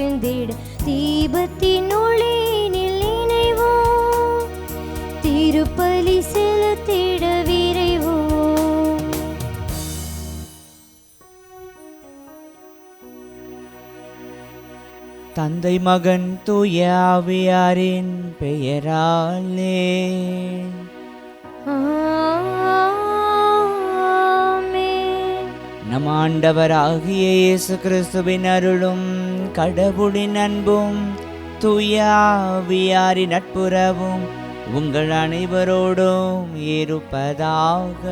மகிழ்ந்திட தீபத்தின் ஒளியினில் இணைவோம், திருப்பலி செலுத்திட விரைவோம். தந்தை மகன் தூய ஆவியாரின் பெயராலே நம் ஆண்டவராகிய இயேசு கிறிஸ்துவின் அருளும் கடவுளின் அன்பும் தூய ஆவியாரின் நட்புறவும் உங்கள் அனைவரோடும் இருப்பதாக.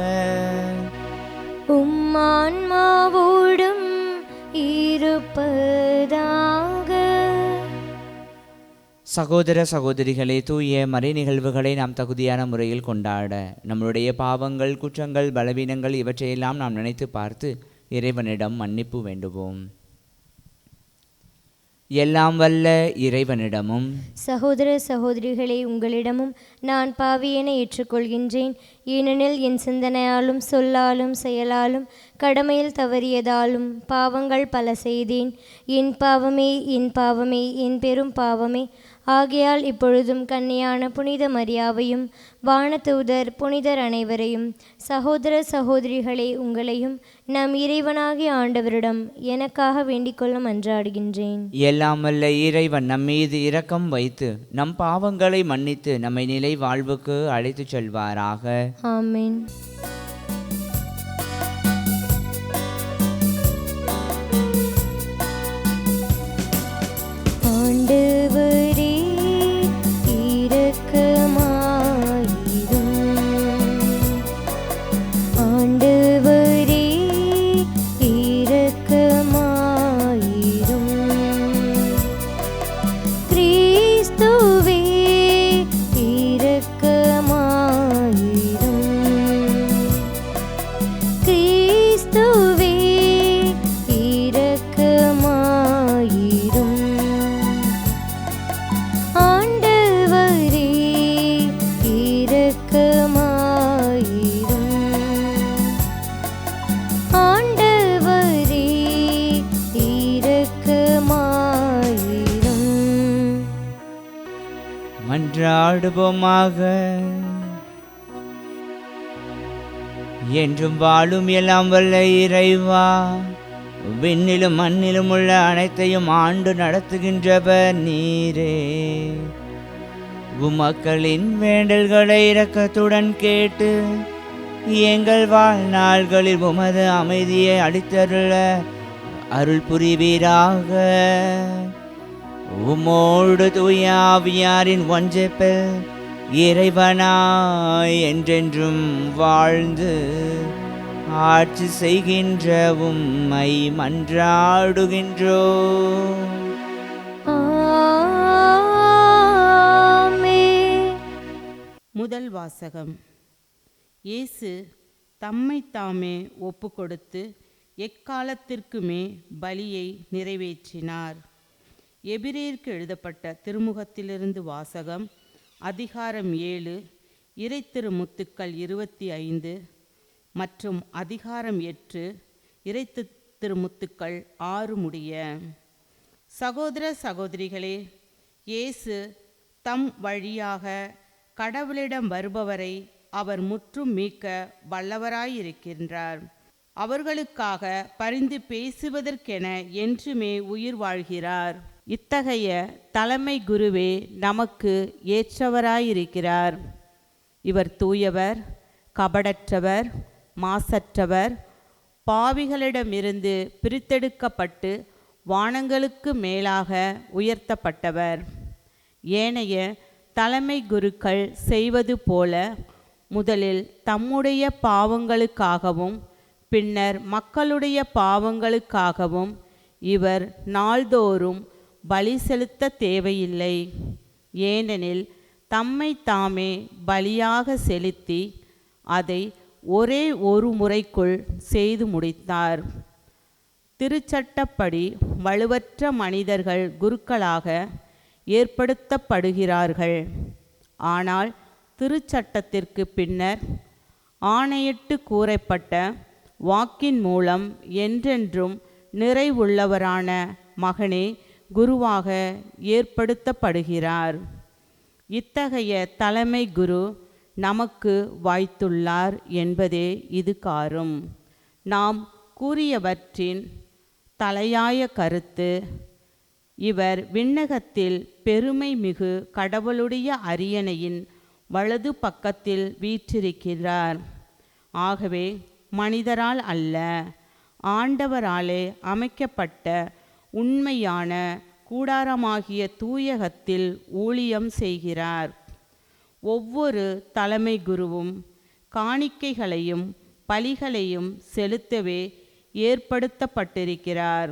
ஆன்மாவோடும் இருப்பதாக. சகோதர சகோதரிகளே, தூய மறை நிகழ்வுகளை நாம் தகுதியான முறையில் கொண்டாட நம்முடைய பாவங்கள், குற்றங்கள், பலவீனங்கள் இவற்றையெல்லாம் நாம் நினைத்து பார்த்து இறைவனிடம் மன்னிப்பு வேண்டுவோம். எல்லாம் வல்ல இறைவனிடமும் சகோதர சகோதரிகளே, உங்களிடமும் நான் பாவியென ஏற்றுக்கொள்கின்றேன். ஏனெனில் என் சிந்தனையாலும் சொல்லாலும் செயலாலும் கடமையில் தவறியதாலும் பாவங்கள் பல செய்தேன். என் பாவமே, என் பாவமே, என் பெரும் பாவமே. ஆகையால் இப்பொழுதும் கன்னியான புனித மரியாவையும் வானதூதர் புனிதர் அனைவரையும், சகோதர சகோதரிகளே உங்களையும் நம் இறைவனாகிய ஆண்டவரிடம் எனக்காக வேண்டிக்கொள்ள மன்றாடுகின்றேன். எல்லாம் வல்ல இறைவன் நம் மீது இரக்கம் வைத்து நம் பாவங்களை மன்னித்து நம்மை நிலை வாழ்வுக்கு அழைத்து செல்வாராக. ஆமென். ஆண்டவரே மன்றாடுவோமாக. என்றும் வாழும் எல்லாம் வல்ல இறைவா, விண்ணிலும் மண்ணிலும் உள்ள அனைத்தையும் ஆண்டு நடத்துகின்றவர் நீரே. உமக்களின் வேண்டல்களை இரக்கத்துடன் கேட்டு எங்கள் வாழ்நாள்களில் உமது அமைதியை அளித்தருள அருள் புரிவீராக. உமோடு தூய ஆவியாரின் ஒன்றிப்பில் இறைவனாய் என்றென்றும் வாழ்ந்து ஆட்சி செய்கின்ற உம்மை மன்றாடுகின்றோம். முதல் வாசகம். இயேசு தம்மை தாமே ஒப்பு கொடுத்து எக்காலத்திற்குமே பலியை நிறைவேற்றினார். எபிரேயருக்கு எழுதப்பட்ட திருமுகத்திலிருந்து வாசகம். அதிகாரம் 7, இறை திருமுத்துக்கள் 25 மற்றும் அதிகாரம் 8, இறை திருமுத்துக்கள் 6 முடிய. சகோதர சகோதரிகளே, இயேசு தம் வழியாக கடவுளிடம் வருபவரை அவர் முற்றும் மீட்க வல்லவராயிருக்கின்றார். அவர்களுக்காக பரிந்து பேசுவதற்கென என்றுமே உயிர் வாழ்கிறார். இத்தகைய தலைமை குருவே நமக்கு ஏற்றவராயிருக்கிறார். இவர் தூயவர், கபடற்றவர், மாசற்றவர், பாவிகளிடமிருந்து பிரித்தெடுக்கப்பட்டு வானங்களுக்கு மேலாக உயர்த்தப்பட்டவர். ஏனைய தலைமை குருக்கள் செய்வது போல முதலில் தம்முடைய பாவங்களுக்காகவும் பின்னர் மக்களுடைய பாவங்களுக்காகவும் இவர் நாள்தோறும் பலி செலுத்த தேவையில்லை. ஏனெனில் தம்மை தாமே பலியாக செலுத்தி அதை ஒரே ஒரு முறைக்குள் செய்து முடித்தார். திருச்சட்டப்படி வலுவற்ற மனிதர்கள் குருக்களாக ஏற்படுத்தப்படுகிறார்கள். ஆனால் திருச்சட்டத்திற்கு பின்னர் ஆணையிட்டு கூறப்பட்ட வாக்கின் மூலம் என்றென்றும் நிறைவுள்ளவரான மகனே குருவாக ஏற்படுத்தப்படுகிறார். இத்தகைய தலைமை குரு நமக்கு வாய்த்துள்ளார் என்பதே இது காரும். நாம் கூறியவற்றின் தலையாய கருத்து, இவர் விண்ணகத்தில் பெருமை மிகு கடவுளுடைய அரியணையின் வலது பக்கத்தில் வீற்றிருக்கிறார். ஆகவே மனிதரால் அல்ல, ஆண்டவராலே அமைக்கப்பட்ட உண்மையான கூடாரமாகிய தூயகத்தில் ஊழியம் செய்கிறார். ஒவ்வொரு தலைமை குருவும் காணிக்கைகளையும் பலிகளையும் செலுத்தவே ஏற்படுத்தப்பட்டிருக்கிறார்.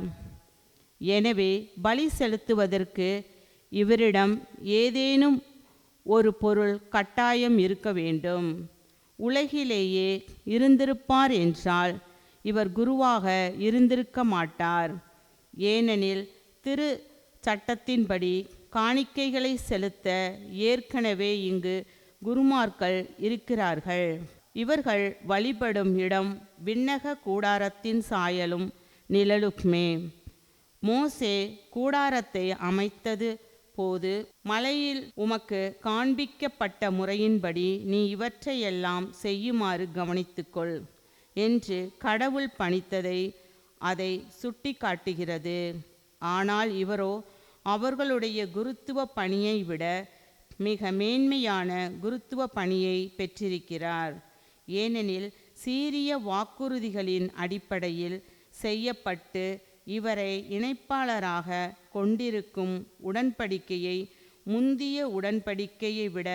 எனவே பலி செலுத்துவதற்கு இவரிடம் ஏதேனும் ஒரு பொருள் கட்டாயம் இருக்க வேண்டும். உலகிலேயே இருந்திருப்பார் என்றால் இவர் குருவாக இருந்திருக்க மாட்டார். ஏனெனில் திரு சட்டத்தின்படி காணிக்கைகளை செலுத்த ஏற்கனவே இங்கு குருமார்கள் இருக்கிறார்கள். இவர்கள் வழிபடும் இடம் விண்ணக கூடாரத்தின் சாயலும் நிழலுமே. மோசே கூடாரத்தை அமைத்தது போது மலையில் உமக்கு காண்பிக்கப்பட்ட முறையின்படி நீ இவற்றையெல்லாம் செய்யுமாறு கவனித்துக்கொள் என்று கடவுள் பணித்ததை அதை சுட்டி காட்டுகிறது. ஆனால் இவரோ அவர்களுடைய குருத்துவ பணியை விட மிக மேன்மையான குருத்துவ பணியை பெற்றிருக்கிறார். ஏனெனில் சீரிய வாக்குறுதிகளின் அடிப்படையில் செய்யப்பட்டு இவரை இணைப்பாளராக கொண்டிருக்கும் உடன்படிக்கையை முந்திய உடன்படிக்கையை விட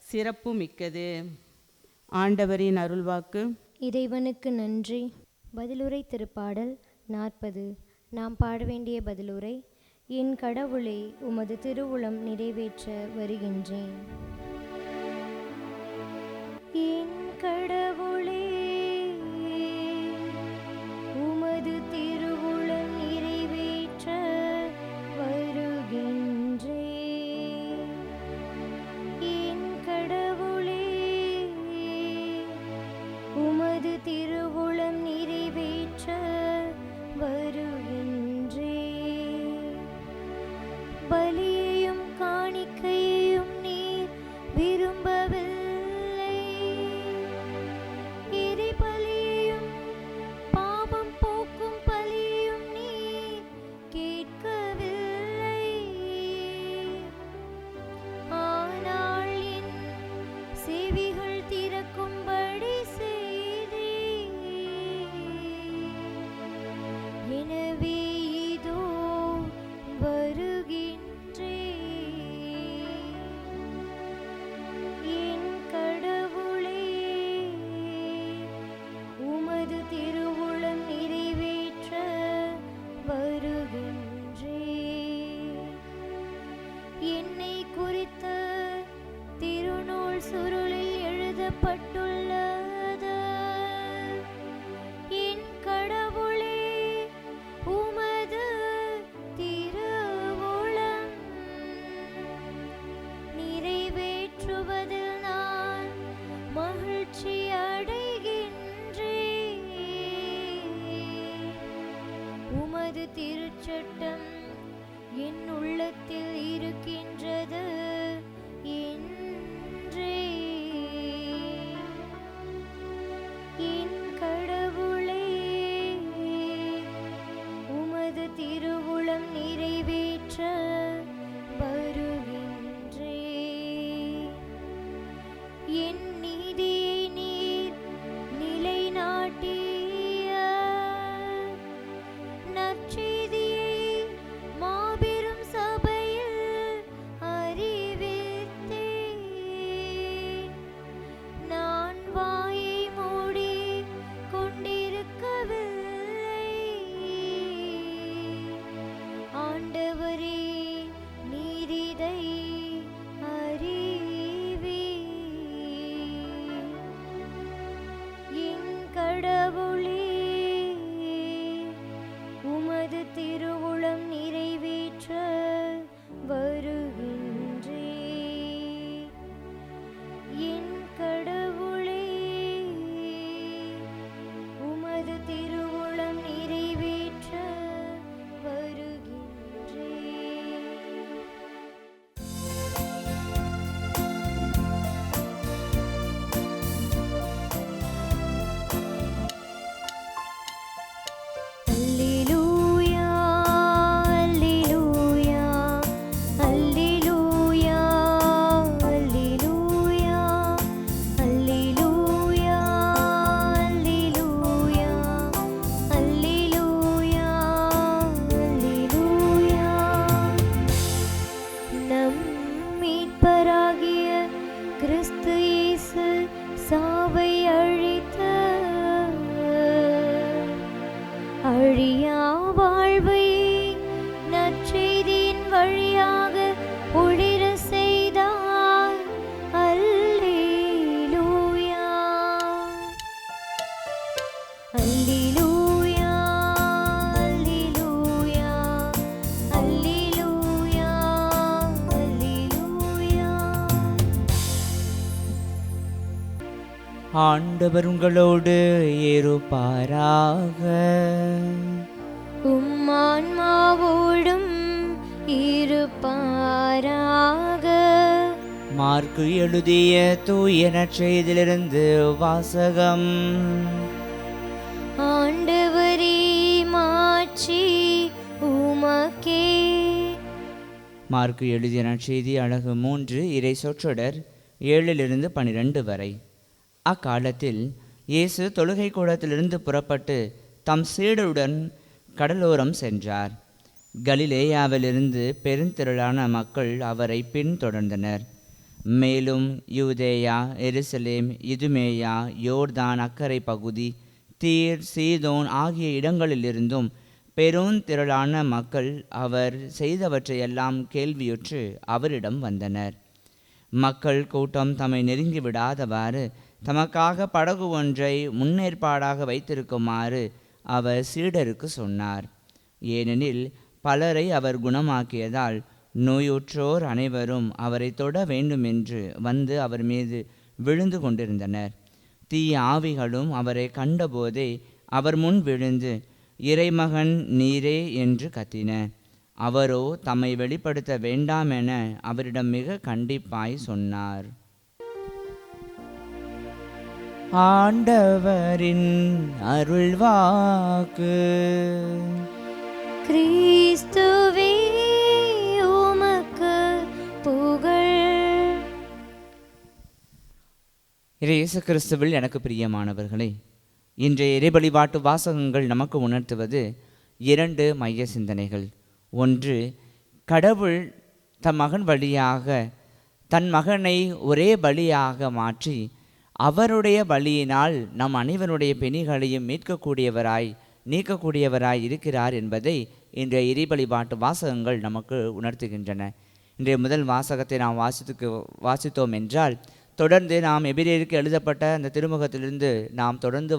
சிறப்பு மிக்கது. ஆண்டவரின் அருள்வாக்கு. இறைவனுக்கு நன்றி. பதிலுரை திருப்பாடல் 40. நாம் பாட வேண்டிய பதிலுரை: என் கடவுளே, உமது திருவுளம் நிறைவேற்ற வருகின்றேன். என் கடவுளே, உமது திருவுளம் நிறைவேற்ற வருகின்றேன். என் கடவுளே, உமது திருவுளம் நிறைவேற்ற வருகின்றேன். பலியையும் காணிக்கையையும் நீர் விரும்பவில்லை. இறை பலியையும் பாவம் போக்கும் பலியையும் நீர் கேட்கவில்லை. ஆனால் என் செவிகள் திறக்கும்படி செய்தீர். எனவே இதோ வருகின்றேன். என் கடவுளே, உமது திருவுளம் நிறைவேற்ற வருகின்றேன். என்னை குறித்த திருநூல் சுருளில் எழுதப்பட்டுள்ளது. என் கடவுளே, உமது திருவுளம் நிறைவேற்றுவதில் நான் மகிழ்ச்சி அடைகின்றேன். உமது திருச்சட்டம் என் உள்ளத்தில் இருக்கின்றது என்றே. என் கடவுளே, உமது திருவுளம் நிறைவேற்ற வருகின்றேன். என் நீதியை நீர் நிலைநாட்டிய நற்செய்தியை மாபெரும் சபையில் அறிவித்தேன். நான் வாயை மூடி கொண்டிருக்கவில்லை. ஆண்டவரே, நீர் இதை அறிவீர். என் கடவுளே, உமது திருவுளம் நிறைவேற்ற வருகின்றேன். என் கடவுளே, உமது திருவுளம் நிறைவேற்ற வருகின்றேன். ஆண்டவர் உங்களோடு இருப்பாராக. உம்மான்மாவோடும் இருப்பாராக. மார்க்கு எழுதிய தூய நற்செய்தியிலிருந்து வாசகம். ஆண்டவரே மாட்சி உமக்கே. மார்க்கு எழுதிய நற்செய்தி அழகு 3 இறை சொற்றொடர் 7-12 வரை. அக்காலத்தில் இயேசு தொழுகை கூடத்திலிருந்து புறப்பட்டு தம் சீடருடன் கடலோரம் சென்றார். கலிலேயாவிலிருந்து பெருந்திரளான மக்கள் அவரை பின்தொடர்ந்தனர். மேலும் யூதேயா, எருசலேம், இதுமேயா, யோர்தான் அக்கரை பகுதி, தீர், சீதோன் ஆகிய இடங்களிலிருந்தும் பெருந்திரளான மக்கள் அவர் செய்தவற்றையெல்லாம் கேள்வியுற்று அவரிடம் வந்தனர். மக்கள் கூட்டம் தம்மை நெருங்கி விடாதவாறு தமக்காக படகு ஒன்றை முன்னேற்பாடாக வைத்திருக்குமாறு அவர் சீடருக்கு சொன்னார். ஏனெனில் பலரை அவர் குணமாக்கியதால் நோயுற்றோர் அனைவரும் அவரை தொட வேண்டுமென்று வந்து அவர் மீது விழுந்து கொண்டிருந்தனர். தீய ஆவிகளும் அவரை கண்டபோதே அவர் முன் விழுந்து, இறைமகன் நீரே என்று கத்தின. அவரோ தம்மை வெளிப்படுத்த வேண்டாம் என அவரிடம் மிக கண்டிப்பாய் சொன்னார். ஆண்டவரின் அருள்வாக்கு. கிறிஸ்துவே உமக்கு புகழ். இயேசு கிறிஸ்துவில் எனக்கு பிரியமானவர்களே, இன்றைய இறைவழிபாட்டு வாசகங்கள் நமக்கு உணர்த்துவது 2 மைய சிந்தனைகள். ஒன்று, கடவுள் தம் மகன் வழியாக தன் மகனை ஒரே பலியாக மாற்றி அவருடைய பலியினால் நம் அனைவருடைய பிணிகளையும் நீக்கக்கூடியவராய் இருக்கிறார் என்பதை இன்றைய இறைவழிபாட்டு வாசகங்கள் நமக்கு உணர்த்துகின்றன. இன்றைய முதல் வாசகத்தை நாம் வாசித்தோம் என்றால், தொடர்ந்து நாம் எபிரேயருக்கு எழுதப்பட்ட அந்த திருமுகத்திலிருந்து நாம் தொடர்ந்து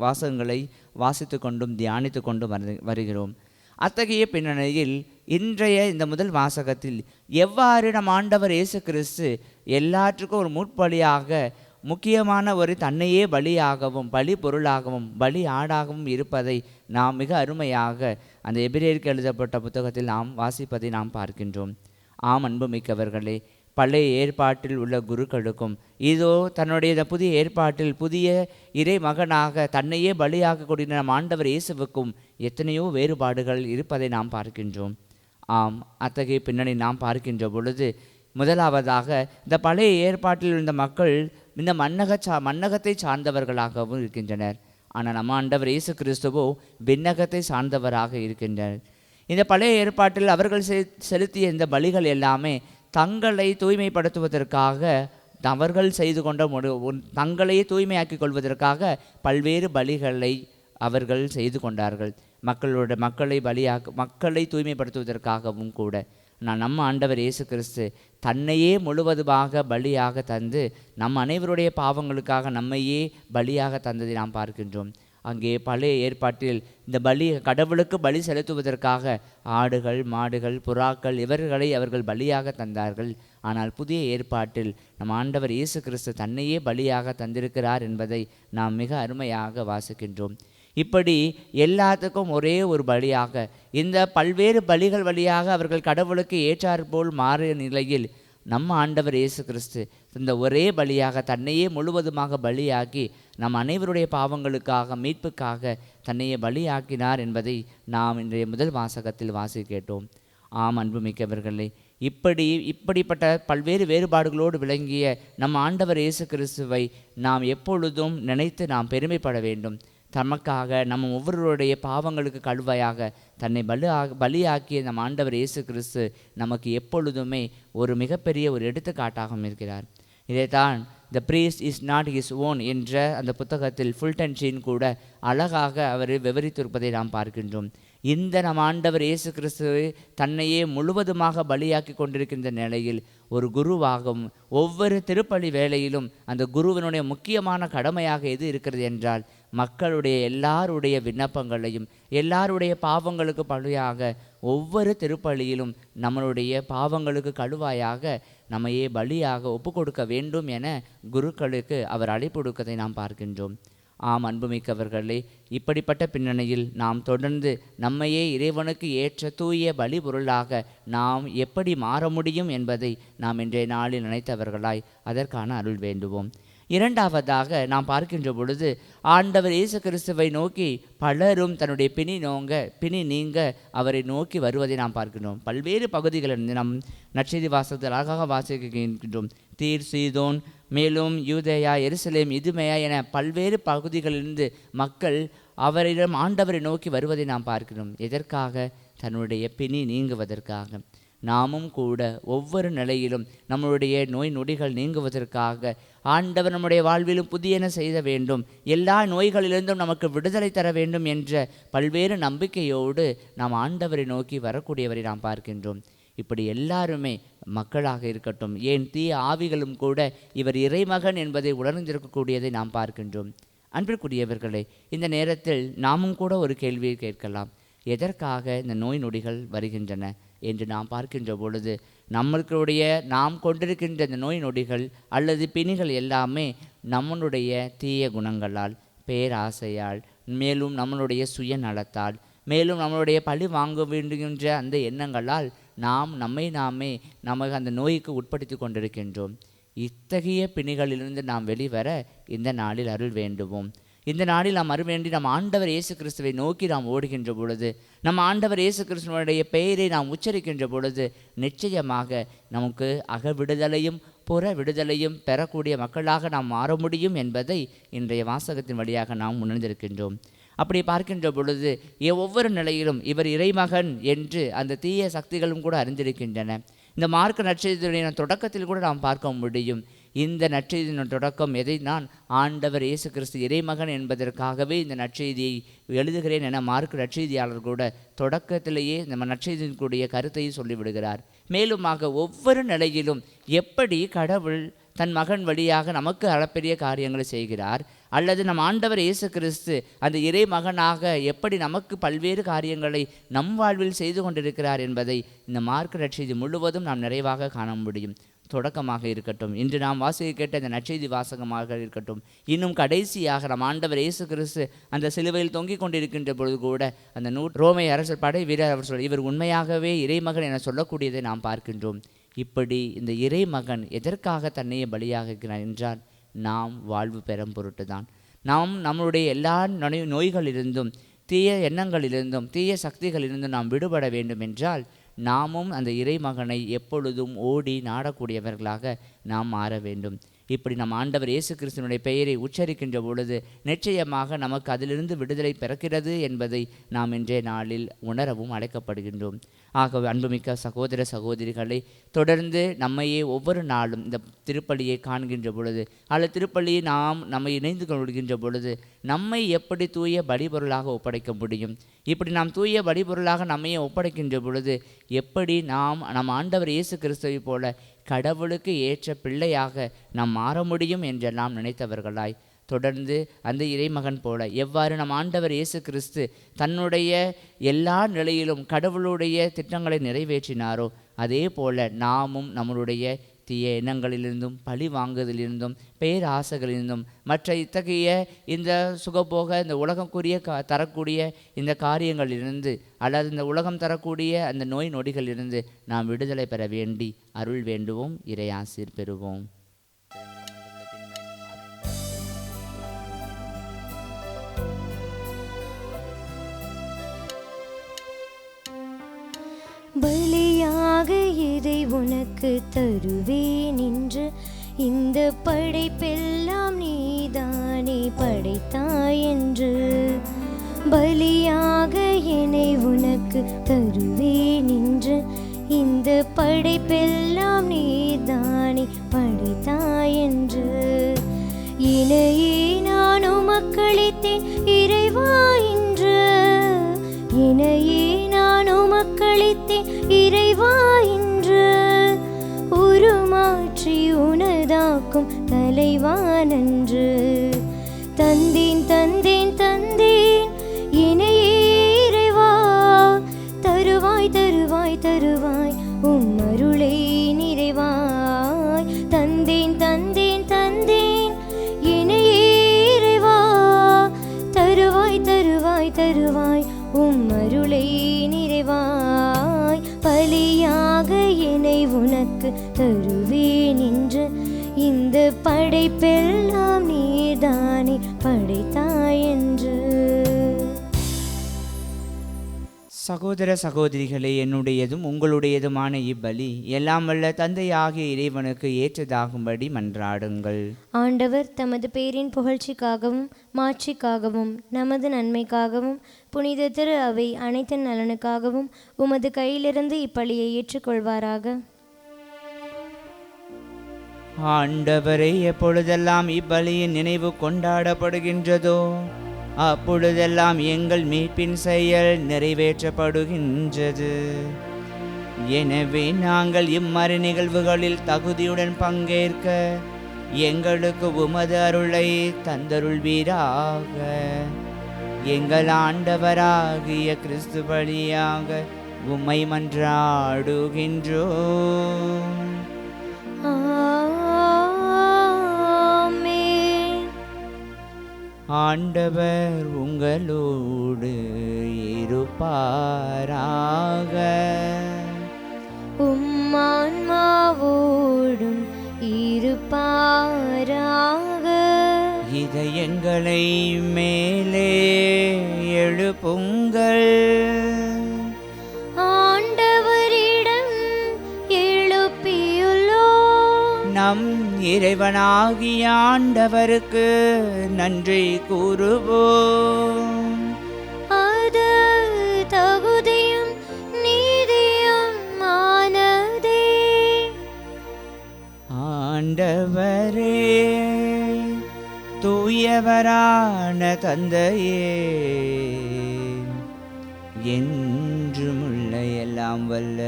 வாசகங்களை வாசித்து கொண்டும் தியானித்து கொண்டும் வருகிறோம். அத்தகைய பின்னணியில் இன்றைய இந்த முதல் வாசகத்தில் எவ்வாறு நம் ஆண்டவர் இயேசு கிறிஸ்து எல்லாற்றுக்கும் ஒரு முற்பலியாக, முக்கியமான ஒரு தன்னையே பலியாகவும் பலி பொருளாகவும் பலி ஆடாகவும் இருப்பதை நாம் மிக அருமையாக அந்த எபிரேயருக்கு எழுதப்பட்ட புத்தகத்தில் நாம் வாசிப்பதை நாம் பார்க்கின்றோம். ஆம், அன்புமிக்கவர்களே, பழைய ஏற்பாட்டில் உள்ள குருக்களுக்கும் இதோ தன்னுடைய புதிய ஏற்பாட்டில் புதிய இறை மகனாக தன்னையே பலியாக கூடிய நம் ஆண்டவர் இயேசுவுக்கும் எத்தனையோ வேறுபாடுகள் இருப்பதை நாம் பார்க்கின்றோம். ஆம், அத்தகைய பின்னணி நாம் பார்க்கின்ற பொழுது முதலாவதாக இந்த பழைய ஏற்பாட்டில் இருந்த மக்கள் இந்த மன்னகத்தை சார்ந்தவர்களாகவும் இருக்கின்றனர். ஆனால் நம்ம ஆண்டவர் இயேசு கிறிஸ்துவோ விண்ணகத்தை சார்ந்தவராக இருக்கின்றனர். இந்த பழைய ஏற்பாட்டில் அவர்கள் செலுத்திய இந்த பலிகள் எல்லாமே தங்களை தூய்மைப்படுத்துவதற்காக அவர்கள் செய்து கொண்ட தங்களையே தூய்மையாக்கி கொள்வதற்காக பல்வேறு பலிகளை அவர்கள் செய்து கொண்டார்கள். மக்களை தூய்மைப்படுத்துவதற்காகவும் கூட. நான் நம்ம ஆண்டவர் இயேசு கிறிஸ்து தன்னையே முழுவதுமாக பலியாக தந்து நம் அனைவருடைய பாவங்களுக்காக நம்மையே பலியாக தந்ததை நாம் பார்க்கின்றோம். அங்கே பழைய ஏற்பாட்டில் இந்த கடவுளுக்கு பலி செலுத்துவதற்காக ஆடுகள், மாடுகள், புறாக்கள் இவர்களை அவர்கள் பலியாக தந்தார்கள். ஆனால் புதிய ஏற்பாட்டில் நம் ஆண்டவர் இயேசு கிறிஸ்து தன்னையே பலியாக தந்திருக்கிறார் என்பதை நாம் மிக அருமையாக வாசிக்கின்றோம். இப்படி எல்லாத்துக்கும் ஒரே ஒரு பலியாக, இந்த பல்வேறு பலிகள் வழியாக அவர்கள் கடவுளுக்கு ஏற்றாற்போல் மாறிய நிலையில் நம்ம ஆண்டவர் இயேசு கிறிஸ்து இந்த ஒரே பலியாக தன்னையே முழுவதுமாக பலியாக்கி நம் அனைவருடைய பாவங்களுக்காக மீட்புக்காக தன்னையே பலியாக்கினார் என்பதை நாம் இன்றைய முதல் வாசகத்தில் கேட்டோம். ஆம், அன்புமிக்கவர்களே, இப்படிப்பட்ட பல்வேறு வேறுபாடுகளோடு விளங்கிய நம் ஆண்டவர் இயேசு கிறிஸ்துவை நாம் எப்பொழுதும் நினைத்து நாம் பெருமைப்பட வேண்டும். தமக்காக நம்ம ஒவ்வொருவருடைய பாவங்களுக்கு கழுவையாக தன்னை பலியாக்கிய நம் ஆண்டவர் இயேசு கிறிஸ்து நமக்கு எப்பொழுதுமே ஒரு மிகப்பெரிய ஒரு எடுத்துக்காட்டாகவும் இருக்கிறார். இதைத்தான் த priest is not his own என்ற அந்த புத்தகத்தில் ஃபுல்டன் ஷீன் கூட அழகாக அவர் விவரித்திருப்பதை நாம் பார்க்கின்றோம். இந்த நம் ஆண்டவர் இயேசு கிறிஸ்துவை தன்னையே முழுவதுமாக பலியாக்கி கொண்டிருக்கின்ற நிலையில் ஒரு குருவாகவும் ஒவ்வொரு திருப்பலி வேளையிலும் அந்த குருவினுடைய முக்கியமான கடமையாக எது இருக்கிறது என்றால், மக்களுடைய எல்லாருடைய விண்ணப்பங்களையும் எல்லாருடைய பாவங்களுக்கு பலியாக ஒவ்வொரு திருப்பலியிலும் நம்மளுடைய பாவங்களுக்கு கழுவாயாக நம்மையே பலியாக ஒப்பு கொடுக்க வேண்டும் என குருக்களுக்கு அவர் அழைப்பு கொடுக்கதை நாம் பார்க்கின்றோம். ஆம் அன்புமிக்கவர்களே, இப்படிப்பட்ட பின்னணியில் நாம் தொடர்ந்து நம்மையே இறைவனுக்கு ஏற்ற தூய பலி பொருளாக நாம் எப்படி மாற முடியும் என்பதை நாம் இன்றைய நாளில் நினைத்தவர்களாய் அதற்கான அருள் வேண்டுவோம். இரண்டாவதாக நாம் பார்க்கின்ற பொழுது ஆண்டவர் இயேசு கிறிஸ்துவை நோக்கி பலரும் தன்னுடைய பிணி நீங்க அவரை நோக்கி வருவதை நாம் பார்க்கின்றோம். பல்வேறு பகுதிகளிலிருந்து நம் நற்செய்தி வாசகத்தில் அழகாக வாசிக்கின்றோம். தீர், சீதோன், மேலும் யூதேயா, எருசலேம், இதுமேயா என பல்வேறு பகுதிகளிலிருந்து மக்கள் அவரிடம் ஆண்டவரை நோக்கி வருவதை நாம் பார்க்கிறோம். எதற்காக? தன்னுடைய பிணி நீங்குவதற்காக. நாமும் கூட ஒவ்வொரு நிலையிலும் நம்மளுடைய நோய் நொடிகள் நீங்குவதற்காக ஆண்டவர் நம்முடைய வாழ்விலும் புதியன செய்த வேண்டும், எல்லா நோய்களிலிருந்தும் நமக்கு விடுதலை தர வேண்டும் என்ற பல்வேறு நம்பிக்கையோடு நாம் ஆண்டவரை நோக்கி வரக்கூடியவரை நாம் பார்க்கின்றோம். இப்படி எல்லாருமே மக்களாக இருக்கட்டும், ஏன் தீய ஆவிகளும் கூட இவர் இறைமகன் என்பதை உணர்ந்திருக்கக்கூடியதை நாம் பார்க்கின்றோம். அன்பிற்குரியவர்களே, இந்த நேரத்தில் நாமும் கூட ஒரு கேள்வியை கேட்கலாம். எதற்காக இந்த நோய் நொடிகள் வருகின்றன என்று நாம் பார்க்கின்ற பொழுது நாம் கொண்டிருக்கின்ற இந்த நோய் நொடிகள் அல்லது பிணிகள் எல்லாமே நம்மளுடைய தீய குணங்களால், பேராசையால், மேலும் நம்மளுடைய சுயநலத்தால், மேலும் நம்மளுடைய பழி வாங்க வேண்டுகின்ற அந்த எண்ணங்களால் நமக்கு அந்த நோய்க்கு உட்படுத்தி கொண்டிருக்கின்றோம். இத்தகைய பிணிகளிலிருந்து நாம் வெளிவர இந்த நாளில் அருள் வேண்டுவோம். இந்த நாளில் நாம் அருவேண்டி நம் ஆண்டவர் இயேசு கிறிஸ்துவை நோக்கி நாம் ஓடுகின்ற பொழுது, நம் ஆண்டவர் இயேசு கிறிஸ்துவனுடைய பெயரை நாம் உச்சரிக்கின்ற பொழுது நிச்சயமாக நமக்கு அக விடுதலையும் புற விடுதலையும் பெறக்கூடிய மக்களாக நாம் மாற முடியும் என்பதை இன்றைய வாசகத்தின் வழியாக நாம் உணர்ந்திருக்கின்றோம். அப்படி பார்க்கின்ற பொழுது ஒவ்வொரு நிலையிலும் இவர் இறைமகன் என்று அந்த தீய சக்திகளும் கூட அறிந்திருக்கின்றன. இந்த மார்க்க நற்செய்தியுடைய தொடக்கத்தில் கூட நாம் பார்க்க முடியும். இந்த நற்செய்தியின் தொடக்கம் நான் ஆண்டவர் இயேசு கிறிஸ்து இறைமகன் என்பதற்காகவே இந்த நற்செய்தியை எழுதுகிறேன் என மார்க்க நற்செய்தியாளர் கூட தொடக்கத்திலேயே நம்ம நற்செய்தியினுடைய கருத்தையும் சொல்லிவிடுகிறார். மேலுமாக ஒவ்வொரு நிலையிலும் எப்படி கடவுள் தன் மகன் வழியாக நமக்கு அளப்பெரிய காரியங்களை செய்கிறார், அல்லது நம் ஆண்டவர் இயேசு கிறிஸ்து அந்த இறை மகனாக எப்படி நமக்கு பல்வேறு காரியங்களை நம் வாழ்வில் செய்து கொண்டிருக்கிறார் என்பதை இந்த மார்க்க நற்செய்தி முழுவதும் நாம் நிறைவாக காண முடியும். தொடக்கமாக இருக்கட்டும், இன்று நாம் வாசிக்க கேட்ட அந்த நற்செய்தி வாசகமாக இருக்கட்டும், இன்னும் கடைசியாக நம் ஆண்டவர் இயேசு கிறிஸ்து அந்த சிலுவையில் தொங்கிக் கொண்டிருக்கின்ற பொழுது கூட அந்த ரோமை அரசர் படை வீரர் அவர் இவர் உண்மையாகவே இறைமகன் என சொல்லக்கூடியதை நாம் பார்க்கின்றோம். இப்படி இந்த இறைமகன் எதற்காக தன்னையே பலியாக இருக்கிறார் என்றால் நாம் வாழ்வு பெறும் பொருட்டு தான். நாம் நம்மளுடைய எல்லா நோய்களிலிருந்தும், தீய எண்ணங்களிலிருந்தும், தீய சக்திகளிலிருந்தும் நாம் விடுபட வேண்டும் என்றால் நாமும் அந்த இறைமகனை எப்பொழுதும் ஓடி நாடக்கூடியவர்களாக நாம் மாற வேண்டும். இப்படி நம் ஆண்டவர் இயேசு கிறிஸ்துவினுடைய பெயரை உச்சரிக்கின்ற பொழுது நிச்சயமாக நமக்கு அதிலிருந்து விடுதலை பிறக்கிறது என்பதை நாம் இன்றைய நாளில் உணரவும் அழைக்கப்படுகின்றோம். ஆகவே அன்புமிக்க சகோதர சகோதரிகளை, தொடர்ந்து நம்மையே ஒவ்வொரு நாளும் இந்த திருப்பலியை காண்கின்ற பொழுது அல்லது திருப்பலியை நம்மை இணைந்து கொள்கின்ற பொழுது நம்மை எப்படி தூய பலிபொருளாக ஒப்படைக்க முடியும்? இப்படி நாம் தூய பலிபொருளாக நம்மையே ஒப்படைக்கின்ற பொழுது எப்படி நம் ஆண்டவர் இயேசு கிறிஸ்துவை போல கடவுளுக்கு ஏற்ற பிள்ளையாக நாம் மாற முடியும் என்றெல்லாம் நினைத்தவர்களாய் தொடர்ந்து அந்த இறைமகன் போல எவ்வாறு நம் ஆண்டவர் இயேசு கிறிஸ்து தன்னுடைய எல்லா நிலையிலும் கடவுளுடைய திட்டங்களை நிறைவேற்றினாரோ அதே போல நாமும் நம்மளுடைய தீய எண்ணங்களிலிருந்தும், பழி வாங்குதலிருந்தும், பேராசைகளிலிருந்தும், மற்ற இத்தகைய இந்த சுகபோக இந்த உலகக்குரிய தரக்கூடிய இந்த காரியங்களிலிருந்து அல்லது இந்த உலகம் தரக்கூடிய அந்த நோய் நொடிகளிலிருந்து நாம் விடுதலை பெற வேண்டி அருள் வேண்டுவோம். இறையாசீர் பெறுவோம். பலியாக இதை உனக்கு தருவேன் என்று இந்த படைப்பெல்லாம் நீதானே படைத்தாய் என்று. பலியாக என்னை உனக்கு தருவேன் என்று இந்த படைப்பெல்லாம் நீதானே படைத்தாய் என்று. இணையே நான் உமக்களித்தேன் இறைவா என்று. இணையே நான் உமக்களித்தேன் இறைவா என்று. உருமாற்றி உனதாக்கும் தலைவா நன்று. தந்தேன் தந்தேன் தந்தேன் இணையே இறைவா. தருவாய் உனக்கு தருவேன் என்று இந்த படைப்பெல்லாம் நீதானே படைத்தாய் என்று. சகோதர சகோதரிகளே, என்னுடையதும் உங்களுடையதுமான இப்பலி எல்லாம் வல்ல தந்தையாகிய இறைவனுக்கு ஏற்றதாகும்படி மன்றாடுங்கள். ஆண்டவர் தமது பேரின் புகழ்ச்சிக்காகவும் மாட்சிக்காகவும் நமது நன்மைக்காகவும் புனித திரு அவை அனைத்து நலனுக்காகவும் உமது கையிலிருந்து இப்பலியை ஏற்றுக்கொள்வாராக. ஆண்டவரை, எப்பொழுதெல்லாம் இப்பலியின் நினைவு கொண்டாடப்படுகின்றதோ அப்பொழுதெல்லாம் எங்கள் மீட்பின் செயல் நிறைவேற்றப்படுகின்றது. எனவே நாங்கள் இம்மறை நிகழ்வுகளில் தகுதியுடன் பங்கேற்க எங்களுக்கு உமது அருளை தந்தருள்வீராக. எங்கள் ஆண்டவராகிய கிறிஸ்து வழியாக உம்மை மன்றாடுகின்றோம். ஆண்டவர் உங்களோடு இருப்பாராக. உம்மான்மாவோடும் இருப்பாராக. இதயங்களை மேலே எழுப்புங்கள். ஆண்டவரிடம் எழுப்பியுள்ளோம். நம் இறைவனாகிய ஆண்டவருக்கு நன்றி கூறுவோம். அது தகுதியும் நீதியும் ஆனதே. ஆண்டவரே, தூயவரான தந்தையே, என்றுமுள்ள எல்லாம் வல்ல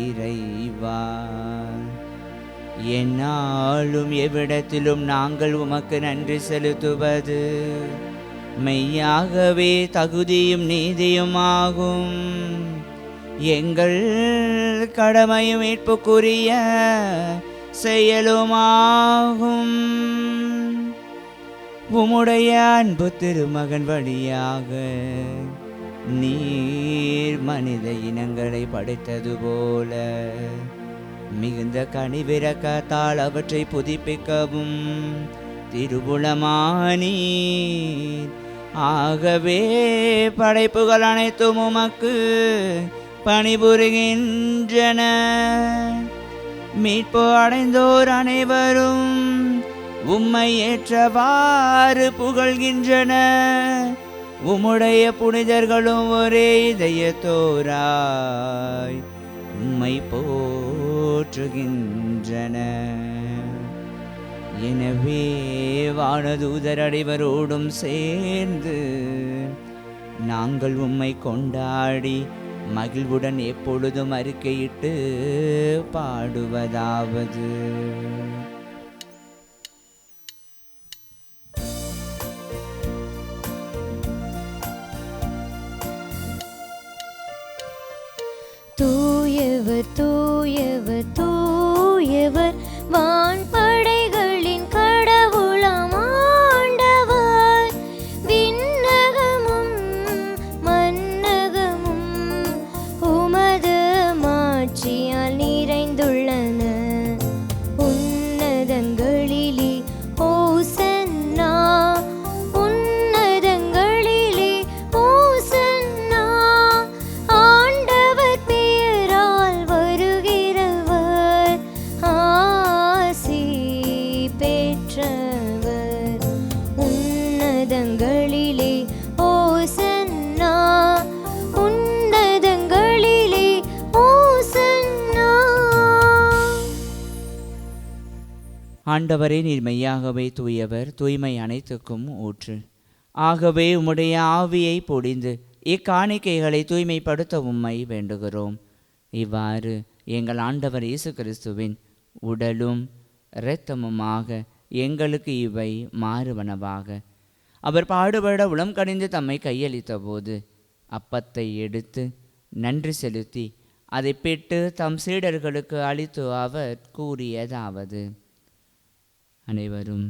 இறைவா, எந்நாளும் எவ்விடத்திலும் நாங்கள் உமக்கு நன்றி செலுத்துவது மெய்யாகவே தகுதியும் நீதியுமாகும். எங்கள் கடமையும் மீட்புக்குரிய செயலுமாகும். உம்முடைய அன்பு திருமகன் வழியாக நீர் மனித இனங்களை படைத்தது போல மிகுந்த கனிவிரக்கத்தால் அவற்றை புதுப்பிக்கவும் திருவுளமானீர். ஆகவே படைப்புகள் அனைத்தும் உமக்கு பணிபுரிகின்றன. மீட்பு அடைந்தோர் அனைவரும் உம்மை ஏற்றவாறு புகழ்கின்றன. உம்முடைய புனிதர்களும் ஒரே இதயத்தோராய் உம்மை போற்றுகின்றன. எனவே வானதூதர் அனைவரோடும் சேர்ந்து நாங்கள் உம்மை கொண்டாடி மகிழ்வுடன் எப்பொழுதும் அறிக்கையிட்டு பாடுவதாவது: தூயவர் தூயவர் தூயவர் வான்படைகளின் கடவுளாம் ஆண்டவர். விண்ணகமும் மன்னகமும் உமது மாட்சியால் நிறைந்துள்ளன. உன்னதங்களிலே ஓசன்னா, உன்னதங்களிலே ஓசன்னா. ஆண்டவர் பெயரால் வருகிறவர் ஆசி பெற்றவர். உன்னதங்களிலே ஓசன்னா, உன்னதங்களிலே ஓசன்னா. ஆண்டவரே, நீர் மெய்யாகவே தூயவர், தூய்மை அனைத்துக்கும் ஊற்று. ஆகவே உம்முடைய ஆவியை பொழிந்து இக்காணிக்கைகளை தூய்மைப்படுத்த உம்மை வேண்டுகிறோம். இவ்வாறு எங்கள் ஆண்டவர் இயேசு கிறிஸ்துவின் உடலும் இரத்தமுமாக எங்களுக்கு இவை மாறுவனவாக. அவர் பாடுபட உளம் கனிந்து தம்மை கையளித்த போது அப்பத்தை எடுத்து நன்றி செலுத்தி அதை பிட்டு தம் சீடர்களுக்கு அளித்து அவர் கூறியதாவது: அனைவரும்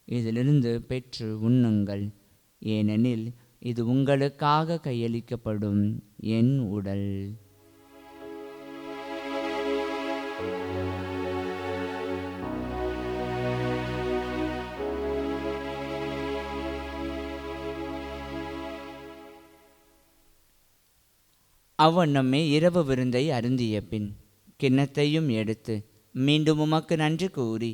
இதிலிருந்து பெற்று உண்ணுங்கள், ஏனெனில் இது உங்களுக்காக கையளிக்கப்படும் என் உடல். அவ்வண்ணமே இரவு விருந்தை அருந்திய பின் கிண்ணத்தையும் எடுத்து மீண்டும் உமக்கு நன்றி கூறி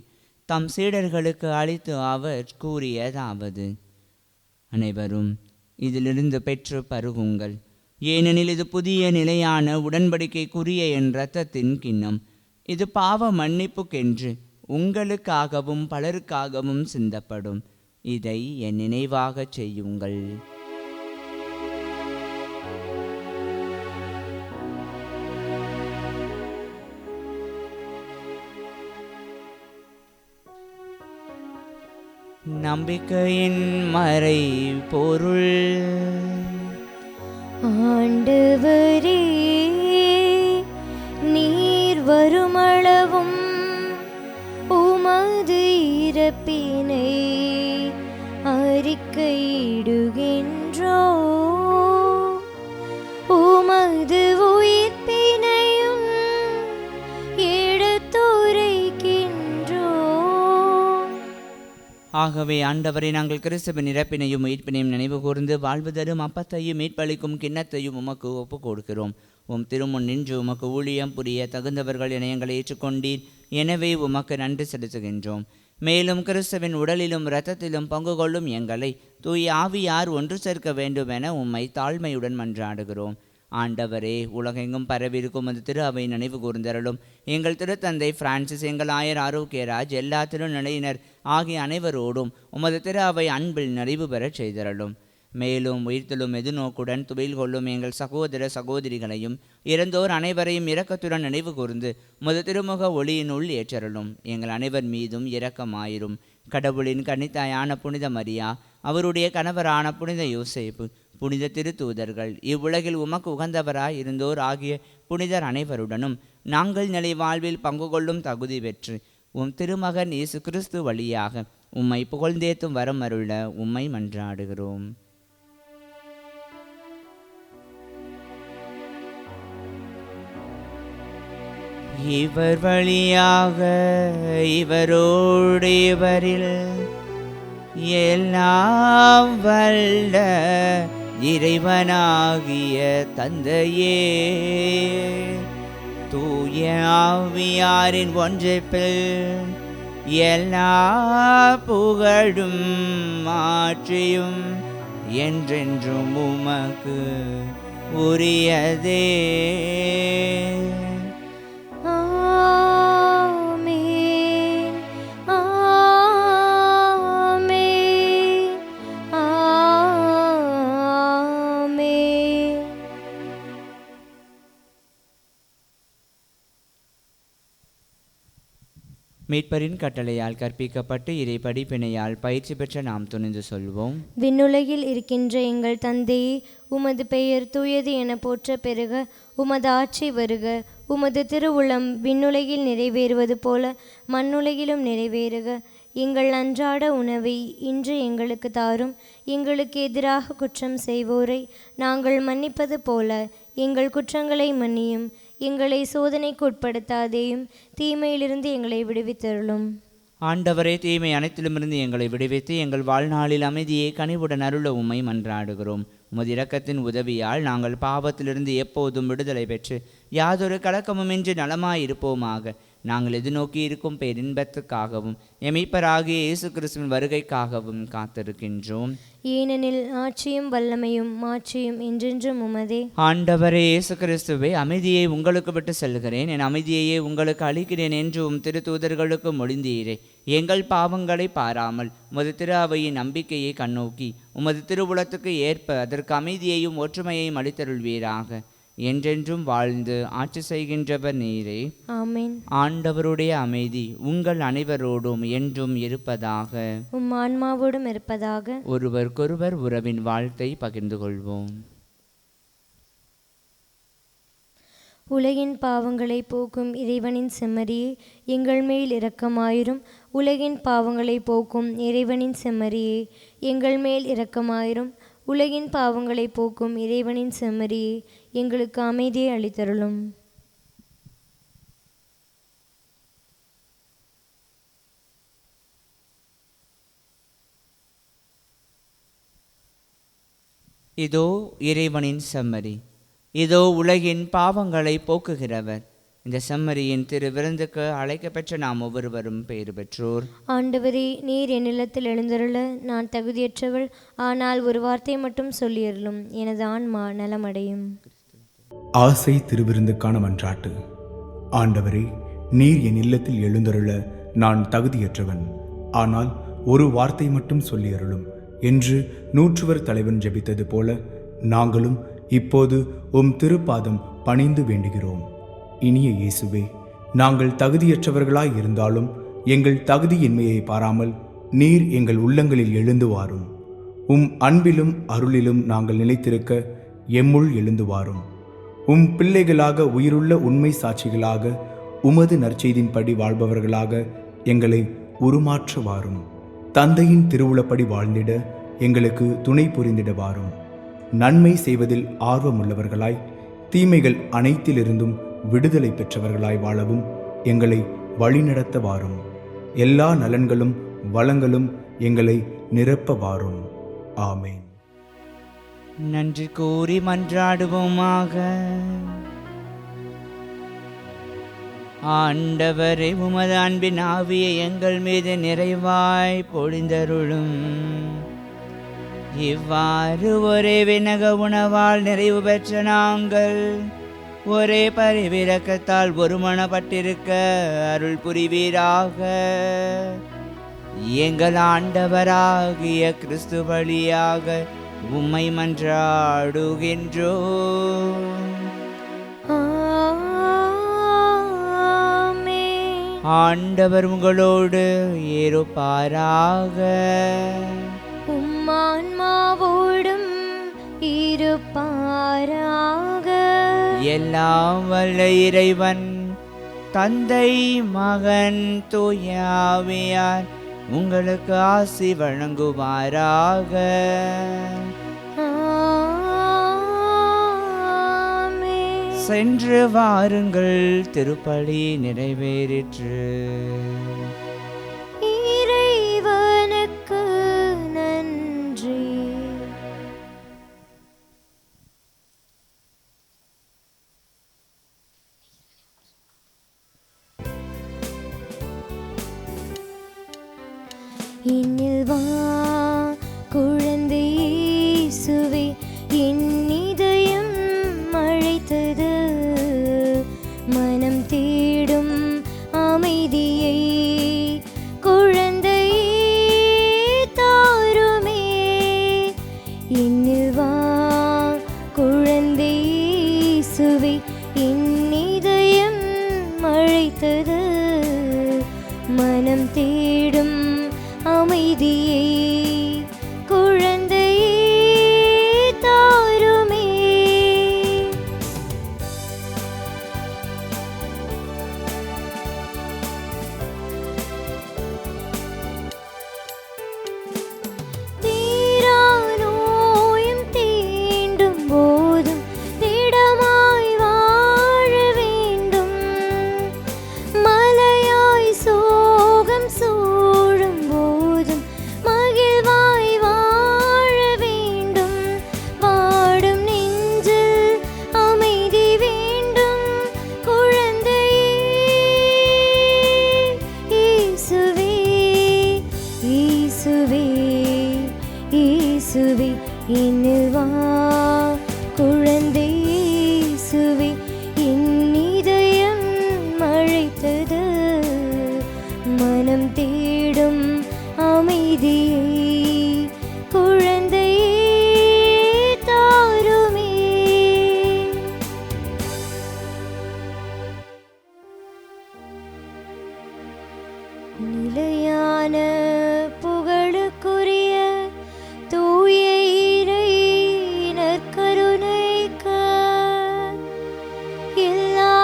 தம் சீடர்களுக்கு அளித்து அவர் கூறியதாவது: அனைவரும் இதிலிருந்து பெற்று பருகுங்கள், ஏனெனில் இது புதிய நிலையான உடன்படிக்கைக்குரிய என் இரத்தத்தின் கிண்ணம். இது பாவ மன்னிப்புக்கென்று உங்களுக்காகவும் பலருக்காகவும் சிந்தப்படும். இதை என் நினைவாகச் செய்யுங்கள். நம்பிக்கையின் மறை பொருள். ஆண்டவரே, நீர் வருமளவும் உமது இறப்பினை அறிக்கையிடுகின்றோ, உமது உயிர்ப்பினையும் எடுத்துரைக்கின்றோ. ஆகவே ஆண்டவரை, நாங்கள் கிறிஸ்துவின் இறப்பினையும் உயிர்ப்பினையும் நினைவு கூர்ந்து வாழ்வு தரும் அப்பத்தையும் மீட்பளிக்கும் கிண்ணத்தையும் உமக்கு ஒப்புக் கொடுக்கிறோம். உம் திருமுன் நின்று உமக்கு ஊழியம் புரிய தகுந்தவர்கள் என எங்களை ஏற்றுக்கொண்டீர். எனவே உமக்கு நன்றி செலுத்துகின்றோம். மேலும் கிறிஸ்துவின் உடலிலும் இரத்தத்திலும் பங்கு கொள்ளும் எங்களை தூய ஆவியார் ஒன்று சேர்க்க வேண்டும் என உம்மை தாழ்மையுடன் மன்றாடுகிறோம். ஆண்டவரே, உலகெங்கும் பரவியிருக்கும் அது திரு அவை நினைவு கூர்ந்தருளும். எங்கள் திருத்தந்தை பிரான்சிஸ், எங்கள் ஆயர் ஆரோக்கியராஜ், எல்லா திருநிலையினர் ஆகிய அனைவரோடும் உமது திரு அவை அன்பில் நிறைவு பெறச் செய்தருளும். மேலும் உயிர்த்தெழும் எதிர்நோக்குடன் துயில் கொள்ளும் எங்கள் சகோதர சகோதரிகளையும் இறந்தோர் அனைவரையும் இரக்கத்துடன் நினைவு கூர்ந்து உமது திருமுக ஒளியினுள் ஏற்றருளும். எங்கள் அனைவர் மீதும் இரக்கமாயிரும். கடவுளின் கன்னித்தாயான புனித மரியா, அவருடைய கணவரான புனித யோசேப்பு, புனித திருத்தூதர்கள், இவ்வுலகில் உமக்கு உகந்தவராய் இருந்தோர் ஆகிய புனிதர் அனைவருடனும் நாங்கள் நிலை வாழ்வில் பங்கு கொள்ளும் தகுதி பெற்று உம் திருமகன் இயேசு கிறிஸ்து வழியாக உம்மை புகழ்ந்தேத்தும் வரம் அருள உம்மை மன்றாடுகிறோம். இவர் வழியாக இவரோடு இவரில் எல்லாம் வல்ல இறைவனாகிய தந்தையே, தூய ஆவியாரின் ஒன்றிப்பில் எல்லா புகழும் மாற்றியும் என்றென்றும் உமக்கு உரியதே. மீட்பரின் கட்டளையால் கற்பிக்கப்பட்டு இறை படிப்பினையால் பயிற்சி பெற்ற நாம் துணிந்து சொல்வோம்: விண்ணுலகில் இருக்கின்ற எங்கள் தந்தையே, உமது பெயர் தூயது என போற்ற பெறுக. உமது ஆட்சி வருக. உமது திருவுளம் விண்ணுலகில் நிறைவேறுவது போல மண்ணுலகிலும் நிறைவேறுக. எங்கள் அன்றாட உணவை இன்று எங்களுக்கு தாரும். எங்களுக்கு எதிராக குற்றம் செய்வோரை நாங்கள் மன்னிப்பது போல எங்கள் குற்றங்களை மன்னியும். எங்களை சோதனைக்கு உட்படுத்தாதேயும், தீமையிலிருந்து எங்களை விடுவித்தருளும். ஆண்டவரே, தீமை அனைத்திலுமிருந்து எங்களை விடுவித்து எங்கள் வாழ்நாளில் அமைதியை கனிவுடன் அருள உம்மை மன்றாடுகிறோம். உமது இரக்கத்தின் உதவியால் நாங்கள் பாவத்திலிருந்து எப்போதும் விடுதலை பெற்று யாதொரு கலக்கமுமின்றி நலமாயிருப்போமாக. நாங்கள் எதிர்நோக்கி இருக்கும் பேரின்பத்துக்காகவும் எமீப்பராகிய இயேசு கிறிஸ்துவின் வருகைக்காகவும் காத்திருக்கின்றோம். ஏனெனில் ஆட்சியும் வல்லமையும் மாட்சியும் என்றென்றும் உமதே. ஆண்டவரே இயேசு கிறிஸ்துவே, அமைதியை உங்களுக்கு விட்டு செல்கிறேன், என் அமைதியையே உங்களுக்கு அளிக்கிறேன் என்று உம் திருத்தூதர்களுக்கு மொழிந்தீரே. எங்கள் பாவங்களை பாராமல் உமது திரு அவையின் நம்பிக்கையை கண்ணோக்கி உமது திருவுளத்துக்கு ஏற்ப அதற்கு அமைதியையும் ஒற்றுமையையும் அளித்தருள்வீராக. என்றென்றும் வாழ்ந்து ஆட்சி செய்கின்றவர் நீரே. ஆமென். ஆண்டவருடைய அமைதி உங்கள் அனைவரோடும் என்றும் இருப்பதாக. உம் ஆன்மாவோடும் இருப்பதாக. ஒருவருக்கொருவர் உறவின் வாழ்த்தை பகிர்ந்து கொள்வோம். உலகின் பாவங்களை போக்கும் இறைவனின் செம்மறியே, எங்கள் மேல் இரக்கமாயிரும். உலகின் பாவங்களை போக்கும் இறைவனின் செம்மறியே, எங்கள் மேல் இரக்கமாயிரும். உலகின் பாவங்களை போக்கும் இறைவனின் செம்மறியே, எங்களுக்கு அமைதியை அளித்தருளும். இதோ இறைவனின் செம்மறி. இதோ உலகின் பாவங்களை போக்குகிறவர். இந்த செம்மறியின் திரு விருந்துக்கு அழைக்கப்பெற்ற நாம் ஒவ்வொருவரும் பெயர் பெற்றோர். ஆண்டவரே, நீர் என் இல்லத்தில் எழுந்தருள நான் தகுதியற்றவள். ஆனால் ஒரு வார்த்தை மட்டும் சொல்லியருளும், எனது ஆன்மா நலமடையும். ஆசை திருவிருந்துக்கான மன்றாட்டு. ஆண்டவரே, நீர் என் இல்லத்தில் எழுந்தருள நான் தகுதியற்றவன். ஆனால் ஒரு வார்த்தை மட்டும் சொல்லியருளும் என்று நூற்றுவர் தலைவன் ஜெபித்தது போல நாங்களும் இப்போது உம் திருப்பாதம் பணிந்து வேண்டுகிறோம். இனிய இயேசுவே, நாங்கள் தகுதியற்றவர்களாய் இருந்தாலும் எங்கள் தகுதியின்மையை பாராமல் நீர் எங்கள் உள்ளங்களில் எழுந்து வாரும். உம் அன்பிலும் அருளிலும் நாங்கள் நிலைத்திருக்க எம்முள் எழுந்து வாரும். உம் பிள்ளைகளாக உயிருள்ள உண்மை சாட்சிகளாக உமது நற்செய்தின்படி வாழ்பவர்களாக எங்களை உருமாற்ற வாரும். தந்தையின் திருவுளப்படி வாழ்ந்திட எங்களுக்கு துணை புரிந்திட வாரும். நன்மை செய்வதில் ஆர்வமுள்ளவர்களாய் தீமைகள் அனைத்திலிருந்தும் விடுதலை பெற்றவர்களாய் வாழவும் எங்களை வழிநடத்த வாரும். எல்லா நலன்களும் வளங்களும் எங்களை நிரப்ப வாரும். ஆமேன். நன்றி கூறி மன்றாடுவோமாக. ஆண்டவரே, உமது அன்பின் ஆவியை எங்கள் மீது நிறைவாய் பொழிந்தருளும். இவ்வாறு ஒரே விண்ணக உணவால் நிறைவு பெற்ற நாங்கள் ஒரே பரிவிரக்கத்தால் ஒருமனப்பட்டிருக்க அருள் புரிவீராக. எங்கள் ஆண்டவராகிய கிறிஸ்து வழியாக உம்மை மன்றாடுகின்றோம். ஆண்டவர் உங்களோடு இருப்பாராக. உம்மான்மாவோடும் இருப்பாராக. எல்லாம் வல்ல இறைவன் தந்தை, மகன், தூய ஆவியார் உங்களுக்கு ஆசி வழங்குவாராக. சென்று வாருங்கள், திருப்பலி நிறைவேறிற்று. இறைவனுக்கு நன்றி. இன்னில் வா குழந்தை இயேசுவே, என் இதயம் அழைத்தது. மனம் தேடும் அமைதியை குழந்தை தாருமே. இன்னில் வா குழந்தை இயேசுவே, என் இதயம் அழைத்தது. மனம் தேடும் அமைதியை குழந்தை தாருமே. தீரா நோயும் தீண்டும் போதும் திடமாய் வாழ வேண்டும். மலையாய் சோகம் சூழும் போதும் மகிழ்வாய் வாழ வேண்டும். வாடும் நெஞ்சில் அமைதி வேண்டும். குழந்தையே இயேசுவே, இயேசுவே, இயேசுவே, என்னில் வா குழந்தை இயேசுவே, என் இதயம் அழைத்தது. மனம் தேடும் அமைதியை குழந்தை தாருமே. நிலையான புகழுக்குரிய தூய இறை நற்கருணைக்கு எல்லா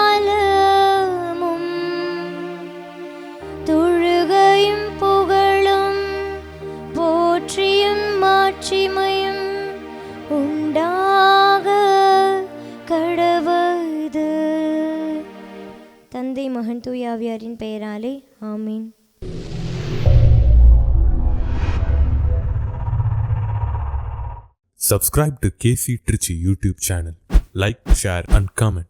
காலமும் தொழுகையும் புகழும் போற்றியும் மாட்சிமையும் உண்டாக கடவது. தந்தை, மகன், தூய ஆவியாரின் பெயராலே ஆமீன். Subscribe to KC Trichy YouTube channel. Like, share and comment.